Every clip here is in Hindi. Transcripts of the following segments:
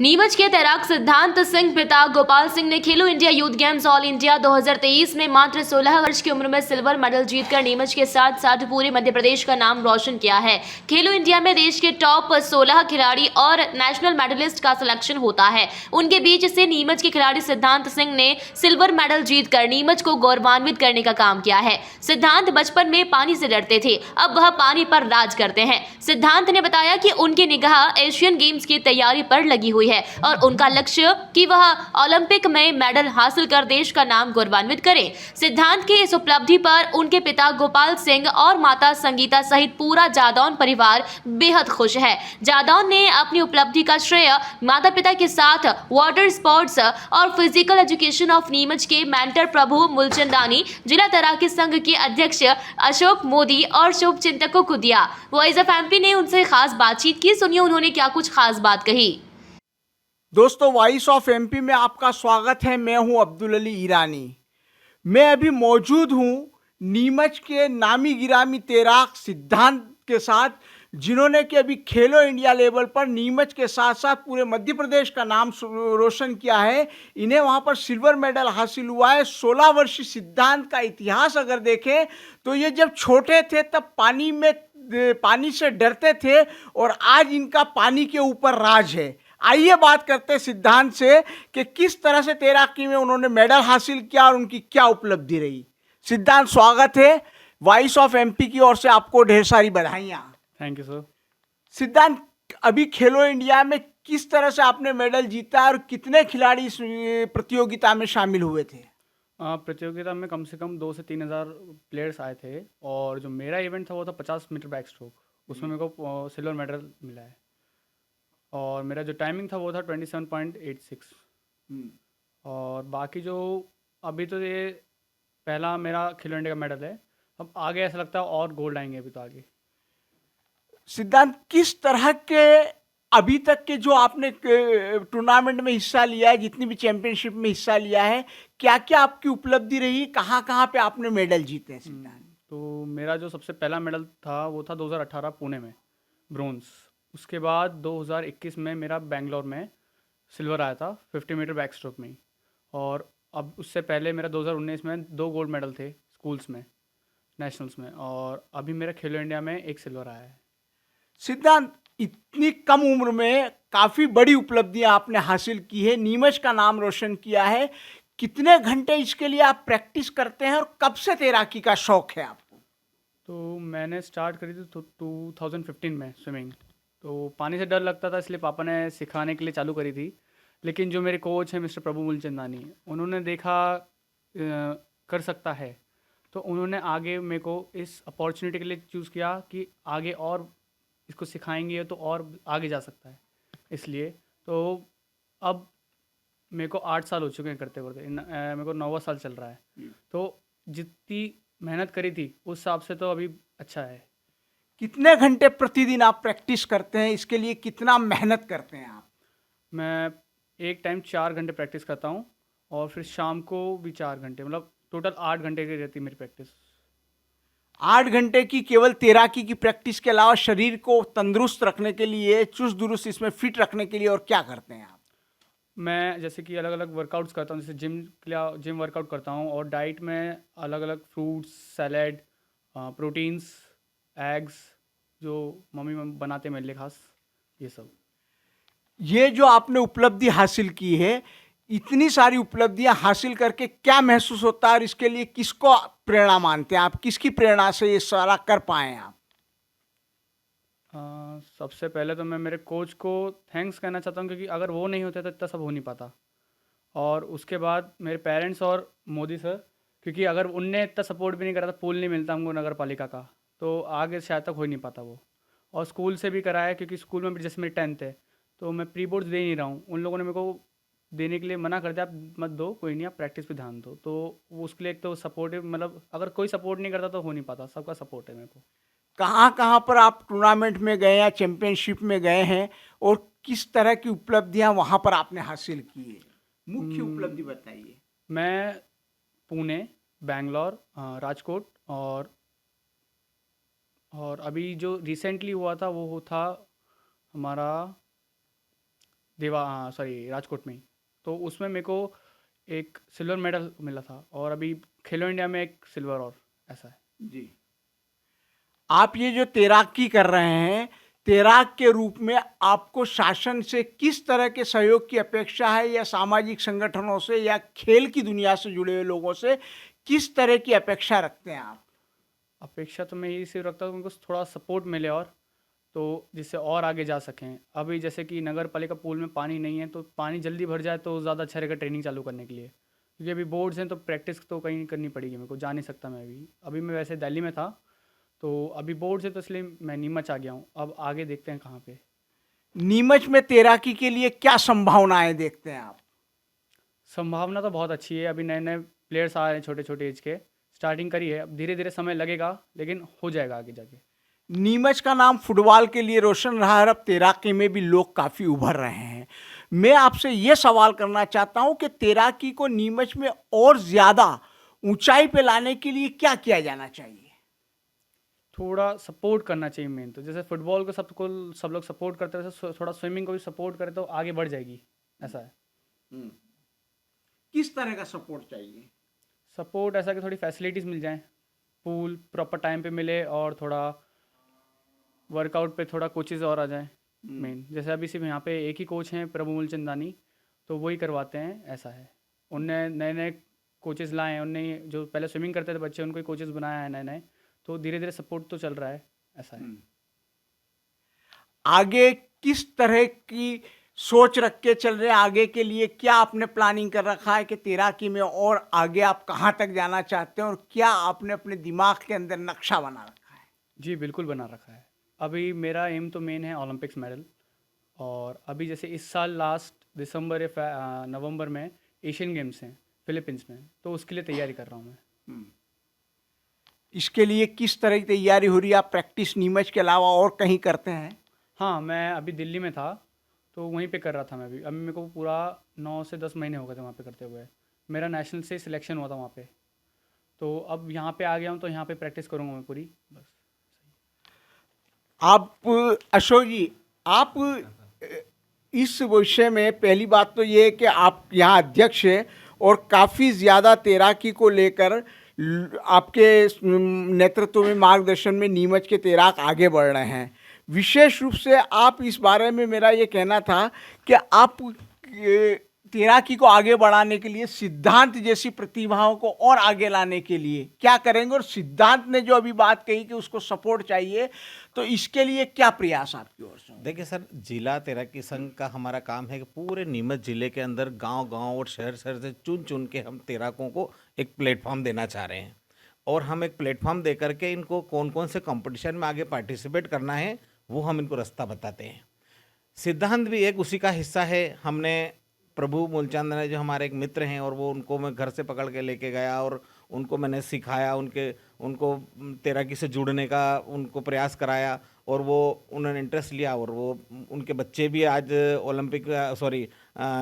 नीमच के तैराक सिद्धांत सिंह पिता गोपाल सिंह ने खेलो India youth games all India 2023 में मात्र 16 वर्ष की उम्र में सिल्वर मेडल जीतकर नीमच के साथ साथ पूरे मध्य प्रदेश का नाम रोशन किया है। खेलो इंडिया में देश के टॉप 16 खिलाड़ी और नेशनल मेडलिस्ट का सिलेक्शन होता है। उनके बीच से नीमच के खिलाड़ी सिद्धांत सिंह ने सिल्वर मेडल जीतकर नीमच को गौरवान्वित करने का काम किया है। सिद्धांत बचपन में पानी से डरते थे, अब वह पानी पर राज करते हैं। सिद्धांत ने बताया कि उनकी निगाह एशियन गेम्स की तैयारी पर लगी हुई है और उनका लक्ष्य कि वह ओलंपिक में मेडल हासिल कर देश का नाम गौरवान्वित करें। सिद्धांत की इस उपलब्धि पर उनके पिता गोपाल सिंह और माता संगीता सहित पूरा जादौन परिवार बेहद खुश है। जादौन ने अपनी उपलब्धि का श्रेय माता पिता के साथ वाटर स्पोर्ट्स और फिजिकल एजुकेशन ऑफ नीमच के मेंटर प्रभु मूलचंदानी, जिला तैराकी संघ के अध्यक्ष अशोक मोदी और शुभ चिंतकों को दिया। वॉइस ऑफ एमपी ने उनसे खास बातचीत की, सुनिए उन्होंने क्या कुछ खास बात कही। दोस्तों, वॉइस ऑफ एमपी में आपका स्वागत है। मैं हूं अब्दुल अली ईरानी। मैं अभी मौजूद हूं नीमच के नामी गिरामी तैराक सिद्धांत के साथ, जिन्होंने कि अभी खेलो इंडिया लेवल पर नीमच के साथ साथ पूरे मध्य प्रदेश का नाम रोशन किया है। इन्हें वहां पर सिल्वर मेडल हासिल हुआ है। 16 वर्षीय सिद्धांत का इतिहास अगर देखें तो ये जब छोटे थे तब पानी से डरते थे और आज इनका पानी के ऊपर राज है। आइए बात करते हैं सिद्धांत से कि किस तरह से तैराकी में उन्होंने मेडल हासिल किया और उनकी क्या उपलब्धि रही। सिद्धांत, स्वागत है। वॉइस ऑफ एमपी की ओर से आपको ढेर सारी बधाइयाँ। Thank you sir. सिद्धांत, अभी खेलो इंडिया में किस तरह से आपने मेडल जीता और कितने खिलाड़ी इस प्रतियोगिता में शामिल हुए थे? प्रतियोगिता में कम से कम 2 से 3 हज़ार प्लेयर्स आए थे और जो मेरा इवेंट था वो था 50 मीटर बैक स्ट्रोक। उसमें मेरे को सिल्वर मेडल मिला है और मेरा जो टाइमिंग था वो था 27.86। और बाकी जो अभी तो ये पहला मेरा खेलो इंडिया का मेडल है। अब आगे ऐसा लगता है और गोल्ड आएंगे अभी तो आगे। सिद्धांत, किस तरह के अभी तक के जो आपने टूर्नामेंट में हिस्सा लिया है, जितनी भी चैंपियनशिप में हिस्सा लिया है, क्या क्या आपकी उपलब्धि रही, कहाँ कहाँ पे आपने मेडल जीते हैं सिद्धांत? तो मेरा जो सबसे पहला मेडल था वो था 2018 पुणे में, ब्रोंज। उसके बाद 2021 में मेरा बेंगलोर में सिल्वर आया था 50 मीटर बैक स्ट्रोक में। और अब उससे पहले मेरा 2019 में 2 गोल्ड मेडल थे स्कूल्स में, नेशनल्स में। और अभी मेरा खेलो इंडिया में 1 सिल्वर आया है। सिद्धांत, इतनी कम उम्र में काफी बड़ी उपलब्धियां आपने हासिल की है, नीमच का नाम रोशन किया है। कितने घंटे इसके लिए आप प्रैक्टिस करते हैं और कब से तैराकी का शौक है आपको? तो मैंने स्टार्ट करी थी तो 2015 में स्विमिंग। तो पानी से डर लगता था, इसलिए पापा ने सिखाने के लिए चालू करी थी। लेकिन जो मेरे कोच हैं मिस्टर प्रभु मूलचंदानी, उन्होंने देखा कर सकता है, तो उन्होंने आगे मेरे को इस अपॉर्चुनिटी के लिए चूज़ किया कि आगे और इसको सिखाएंगे तो और आगे जा सकता है। इसलिए तो अब मेरे को 8 साल हो चुके हैं करते करते, मेरे को 9वां साल चल रहा है। तो जितनी मेहनत करी थी उस हिसाब से तो अभी अच्छा है। कितने घंटे प्रतिदिन आप प्रैक्टिस करते हैं, इसके लिए कितना मेहनत करते हैं आप? मैं एक टाइम 4 घंटे प्रैक्टिस करता हूँ और फिर शाम को भी 4 घंटे, मतलब टोटल 8 घंटे की रहती है मेरी प्रैक्टिस। 8 घंटे की केवल तैराकी की प्रैक्टिस के अलावा शरीर को तंदुरुस्त रखने के लिए, चुस्त दुरुस्त इसमें फिट रखने के लिए और क्या करते हैं आप? मैं जैसे कि अलग अलग वर्कआउट्स करता हूँ, जैसे जिम के लिए जिम वर्कआउट करता हूँ। और डाइट में अलग अलग फ्रूट्स, सैलेड, प्रोटीन्स, एग्स जो मम्मी बनाते हैं मेरे लिए खास, ये सब। ये जो आपने उपलब्धि हासिल की है, इतनी सारी उपलब्धियां हासिल करके क्या महसूस होता है और इसके लिए किसको प्रेरणा मानते हैं आप? किसकी प्रेरणा से ये सारा कर पाए आप? सबसे पहले तो मैं मेरे कोच को थैंक्स कहना चाहता हूँ, क्योंकि अगर वो नहीं होते तो इतना सब हो नहीं पाता। और उसके बाद मेरे पेरेंट्स और मोदी सर, क्योंकि अगर उनने इतना सपोर्ट भी नहीं करा था, पुल नहीं मिलता हमको नगर पालिका का, तो आगे शायद तक हो ही नहीं पाता वो। और स्कूल से भी कराया, क्योंकि स्कूल में भी जैसे मेरी 10th है तो मैं प्री बोर्ड्स दे नहीं रहा हूँ। उन लोगों ने मेरे को देने के लिए मना कर दिया, आप मत दो, कोई नहीं, आप प्रैक्टिस पे ध्यान दो। तो वो उसके लिए एक तो सपोर्टिव, मतलब अगर कोई सपोर्ट नहीं करता तो हो नहीं पाता, सबका सपोर्ट है मेरे को। कहाँ कहाँ पर आप टूर्नामेंट में गए या चैंपियनशिप में गए हैं और किस तरह की उपलब्धियां वहां पर आपने हासिल की है? मुख्य उपलब्धि बताइए। मैं पुणे, बेंगलोर, राजकोट और अभी जो रिसेंटली हुआ था वो था हमारा राजकोट में ही। तो उसमें मेरे को एक सिल्वर मेडल मिला था और अभी खेलो इंडिया में एक सिल्वर और ऐसा है। जी। आप ये जो तैराकी कर रहे हैं, तैराक के रूप में आपको शासन से किस तरह के सहयोग की अपेक्षा है, या सामाजिक संगठनों से या खेल की दुनिया से जुड़े हुए लोगों से किस तरह की अपेक्षा रखते हैं आप? अपेक्षा तो मैं यही सिर्फ रखता हूँ उनको थोड़ा सपोर्ट मिले और तो जिससे और आगे जा सकें। अभी जैसे कि नगर पालिका पूल में पानी नहीं है तो पानी जल्दी भर जाए तो ज़्यादा अच्छा रहेगा ट्रेनिंग चालू करने के लिए, क्योंकि अभी बोर्ड्स हैं तो प्रैक्टिस तो कहीं करनी पड़ेगी मेरे को, जा नहीं सकता मैं अभी मैं वैसे दिल्ली में था तो अभी बोर्ड्स है तो इसलिए मैं नीमच आ गया हूँ। अब आगे देखते हैं कहाँ पे। नीमच में तैराकी के लिए क्या संभावनाएं देखते हैं आप? संभावना तो बहुत अच्छी है, अभी नए नए प्लेयर्स आ रहे हैं छोटे छोटे एज के, स्टार्टिंग करी है, अब धीरे धीरे समय लगेगा लेकिन हो जाएगा आगे जाके। नीमच का नाम फुटबॉल के लिए रोशन रहा है, अब तैराकी में भी लोग काफ़ी उभर रहे हैं। मैं आपसे ये सवाल करना चाहता हूं कि तैराकी को नीमच में और ज़्यादा ऊंचाई पे लाने के लिए क्या किया जाना चाहिए? थोड़ा सपोर्ट करना चाहिए मेन तो, जैसे फुटबॉल को सब लोग सपोर्ट करते हैं वैसे थोड़ा स्विमिंग को भी सपोर्ट करें तो आगे बढ़ जाएगी, ऐसा है। किस तरह का सपोर्ट चाहिए? सपोर्ट ऐसा कि थोड़ी फैसिलिटीज़ मिल जाएं, पूल प्रॉपर टाइम पे मिले और थोड़ा वर्कआउट पे थोड़ा कोचेज़ और आ जाएं मेन। जैसे अभी सिर्फ यहाँ पे एक ही कोच हैं प्रभु मूलचंदानी, तो वही करवाते हैं, ऐसा है। उनने नए नए कोचेज़ लाए हैं, उनने जो पहले स्विमिंग करते थे बच्चे उनको ही कोचेज़ बनाया है नए नए, तो धीरे धीरे सपोर्ट तो चल रहा है, ऐसा है। आगे किस तरह की सोच रख के चल रहे हैं? आगे के लिए क्या आपने प्लानिंग कर रखा है कि तैराकी में और आगे आप कहाँ तक जाना चाहते हैं, और क्या आपने अपने दिमाग के अंदर नक्शा बना रखा है? जी बिल्कुल बना रखा है। अभी मेरा एम तो मेन है ओलंपिक्स मेडल, और अभी जैसे इस साल लास्ट दिसंबर या नवंबर में एशियन गेम्स हैं फिलीपींस में, तो उसके लिए तैयारी कर रहा हूँ मैं। इसके लिए किस तरह की तैयारी हो रही है? आप प्रैक्टिस नीमच के अलावा और कहीं करते हैं? हाँ, मैं अभी दिल्ली में था तो वहीं पे कर रहा था मैं भी। अभी मेरे को पूरा 9 से 10 महीने हो गए थे वहाँ पे करते हुए। मेरा नेशनल से सिलेक्शन हुआ था वहाँ पे, तो अब यहाँ पे आ गया हूँ तो यहाँ पे प्रैक्टिस करूँगा मैं पूरी, बस। आप अशोक जी, आप इस विषय में पहली बात तो ये है कि आप यहाँ अध्यक्ष हैं और काफ़ी ज़्यादा तैराकी को लेकर आपके नेतृत्व में, मार्गदर्शन में नीमच के तैराक आगे बढ़ रहे हैं। विशेष रूप से आप इस बारे में, मेरा ये कहना था कि आप तैराकी को आगे बढ़ाने के लिए, सिद्धांत जैसी प्रतिभाओं को और आगे लाने के लिए क्या करेंगे, और सिद्धांत ने जो अभी बात कही कि उसको सपोर्ट चाहिए, तो इसके लिए क्या प्रयास आपकी ओर से? देखिए सर, जिला तैराकी संघ का हमारा काम है कि पूरे नीमच जिले के अंदर गांव-गांव और शहर-शहर से चुन-चुन के हम तैराकों को एक प्लेटफॉर्म देना चाह रहे हैं, और हम एक प्लेटफॉर्म दे करके इनको कौन-कौन से कंपटीशन में आगे पार्टिसिपेट करना है वो हम इनको रास्ता बताते हैं। सिद्धांत भी एक उसी का हिस्सा है। हमने प्रभु मूलचंद जो हमारे एक मित्र हैं, और वो उनको मैं घर से पकड़ के लेके गया और उनको मैंने सिखाया, उनको तैराकी से जुड़ने का उनको प्रयास कराया, और वो उन्होंने इंटरेस्ट लिया, और वो उनके बच्चे भी आज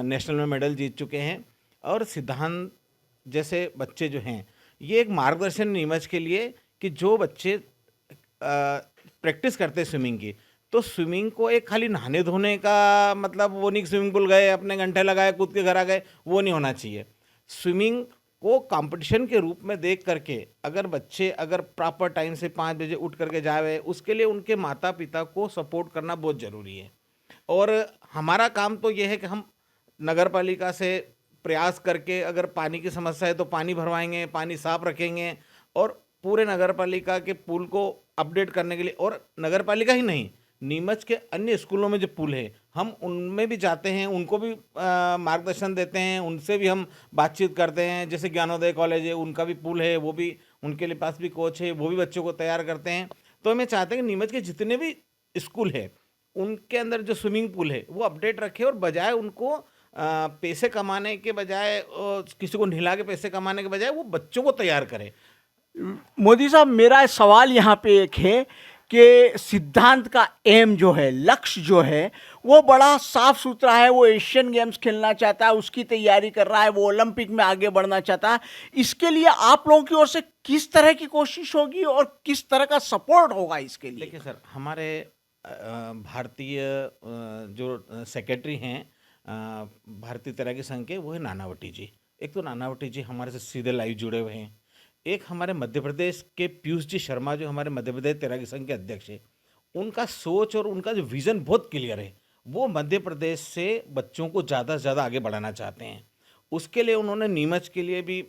नेशनल में मेडल जीत चुके हैं। और सिद्धांत जैसे बच्चे जो हैं, ये एक मार्गदर्शन नीमच के लिए कि जो बच्चे प्रैक्टिस करते हैं स्विमिंग की, तो स्विमिंग को एक खाली नहाने धोने का मतलब वो नहीं, स्विमिंग पूल गए अपने घंटे लगाए कूद के घर आ गए, वो नहीं होना चाहिए। स्विमिंग को कंपटीशन के रूप में देख करके अगर बच्चे प्रॉपर टाइम से 5 बजे उठ करके जाए, उसके लिए उनके माता पिता को सपोर्ट करना बहुत ज़रूरी है। और हमारा काम तो ये है कि हम नगर पालिका से प्रयास करके, अगर पानी की समस्या है तो पानी भरवाएंगे, पानी साफ रखेंगे, और पूरे नगर पालिका के पुल को अपडेट करने के लिए, और नगर पालिका ही नहीं, नीमच के अन्य स्कूलों में जो पुल है हम उनमें भी जाते हैं, उनको भी मार्गदर्शन देते हैं, उनसे भी हम बातचीत करते हैं। जैसे ज्ञानोदय कॉलेज है, उनका भी पुल है, वो भी उनके लिए पास भी कोच है, वो भी बच्चों को तैयार करते हैं। तो हमें चाहते हैं कि नीमच के जितने भी स्कूल है उनके अंदर जो स्विमिंग पूल है वो अपडेट रखे, और बजाय उनको पैसे कमाने के बजाय, किसी को नहला के पैसे कमाने के बजाय वो बच्चों को तैयार करे। मोदी साहब, मेरा सवाल यहाँ पे एक है कि सिद्धांत का एम जो है, लक्ष्य जो है, वो बड़ा साफ सुथरा है। वो एशियन गेम्स खेलना चाहता है, उसकी तैयारी कर रहा है, वो ओलंपिक में आगे बढ़ना चाहता है। इसके लिए आप लोगों की ओर से किस तरह की कोशिश होगी और किस तरह का सपोर्ट होगा इसके लिए? देखिए सर, हमारे भारतीय जो सेक्रेटरी हैं भारतीय तैराकी संघ के, वो है नानावटी जी। एक तो नानावटी जी हमारे से सीधे लाइव जुड़े हुए हैं। एक हमारे मध्य प्रदेश के पीयूष जी शर्मा, जो हमारे मध्य प्रदेश तैराकी संघ के अध्यक्ष हैं, उनका सोच और उनका जो विज़न बहुत क्लियर है। वो मध्य प्रदेश से बच्चों को ज़्यादा से ज़्यादा आगे बढ़ाना चाहते हैं। उसके लिए उन्होंने नीमच के लिए भी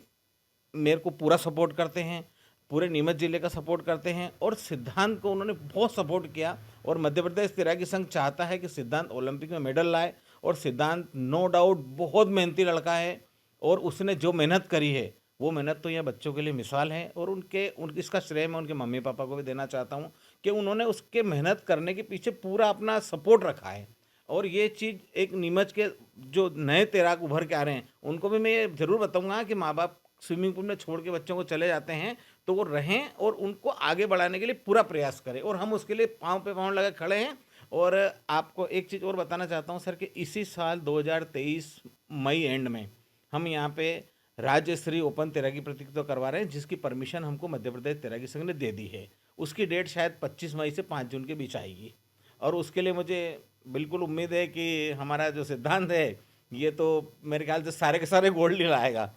मेरे को पूरा सपोर्ट करते हैं, पूरे नीमच जिले का सपोर्ट करते हैं, और सिद्धांत को उन्होंने बहुत सपोर्ट किया। और मध्य प्रदेश तैराकी संघ चाहता है कि सिद्धांत ओलंपिक में मेडल लाए। और सिद्धांत नो डाउट बहुत मेहनती लड़का है, और उसने जो मेहनत करी है वो मेहनत तो यह बच्चों के लिए मिसाल है। और उनके इसका श्रेय मैं उनके मम्मी पापा को भी देना चाहता हूँ कि उन्होंने उसके मेहनत करने के पीछे पूरा अपना सपोर्ट रखा है। और ये चीज़ एक नीमच के जो नए तैराक उभर के आ रहे हैं उनको भी मैं ये ज़रूर बताऊंगा कि माँ बाप स्विमिंग पूल में छोड़ के बच्चों को चले जाते हैं तो वो रहें और उनको आगे बढ़ाने के लिए पूरा प्रयास करें, और हम उसके लिए पाँव पे पाँव लगा खड़े हैं। और आपको एक चीज़ और बताना चाहता हूँ सर कि इसी साल 2023 मई एंड में हम यहाँ पे राज्य स्तरीय ओपन तैराकी प्रतियोगिता करवा रहे हैं, जिसकी परमिशन हमको मध्य प्रदेश तैराकी संघ ने दे दी है। उसकी डेट शायद 25 मई से 5 जून के बीच आएगी, और उसके लिए मुझे बिल्कुल उम्मीद है कि हमारा जो सिद्धांत है ये तो मेरे ख्याल से सारे के सारे गोल्ड ही लाएगा,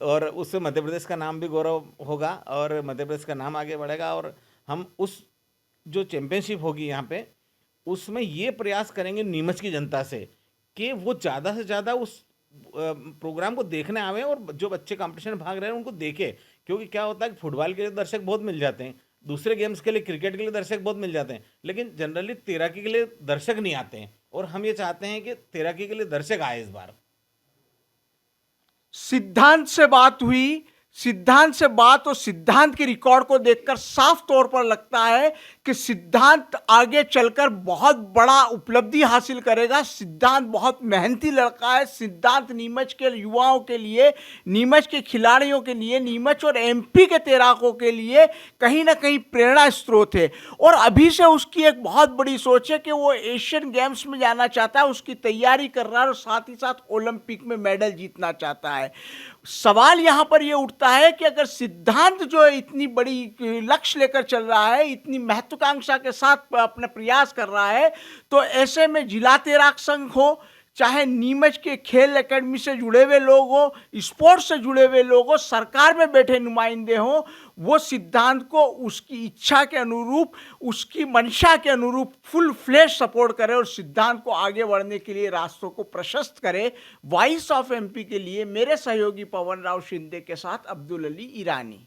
और उससे मध्य प्रदेश का नाम भी गौरव होगा और मध्य प्रदेश का नाम आगे बढ़ेगा। और हम उस जो चैम्पियनशिप होगी यहाँ पे, उसमें ये प्रयास करेंगे नीमच की जनता से कि वो ज़्यादा से ज़्यादा उस प्रोग्राम को देखने आवे, और जो बच्चे कंपटीशन में भाग रहे हैं उनको देखें। क्योंकि क्या होता है कि फुटबॉल के लिए दर्शक बहुत मिल जाते हैं, दूसरे गेम्स के लिए, क्रिकेट के लिए दर्शक बहुत मिल जाते हैं, लेकिन जनरली तैराकी के लिए दर्शक नहीं आते हैं। और हम ये चाहते हैं कि तैराकी के लिए दर्शक आए इस बार। सिद्धांत से बात हुई, सिद्धांत से बात और सिद्धांत के रिकॉर्ड को देखकर साफ तौर पर लगता है कि सिद्धांत आगे चलकर बहुत बड़ा उपलब्धि हासिल करेगा। सिद्धांत बहुत मेहनती लड़का है। सिद्धांत नीमच के युवाओं के लिए, नीमच के खिलाड़ियों के लिए, नीमच और एमपी के तैराकों के लिए कहीं ना कहीं प्रेरणा स्रोत है। और अभी से उसकी एक बहुत बड़ी सोच है कि वो एशियन गेम्स में जाना चाहता है, उसकी तैयारी कर रहा है, और साथ ही साथ ओलंपिक में मेडल जीतना चाहता है। सवाल यहाँ पर ये उठता है कि अगर सिद्धांत जो है इतनी बड़ी लक्ष्य लेकर चल रहा है, इतनी महत्वाकांक्षा के साथ अपना प्रयास कर रहा है, तो ऐसे में जिला तैराक संघ हो, चाहे नीमच के खेल एकेडमी से जुड़े हुए लोग हो, स्पोर्ट्स से जुड़े हुए लोग हो, सरकार में बैठे नुमाइंदे हो, वो सिद्धांत को उसकी इच्छा के अनुरूप, उसकी मंशा के अनुरूप फुल फ्लैश सपोर्ट करे और सिद्धांत को आगे बढ़ने के लिए रास्तों को प्रशस्त करे। वॉइस ऑफ एमपी के लिए मेरे सहयोगी पवन राव शिंदे के साथ अब्दुल अली ईरानी।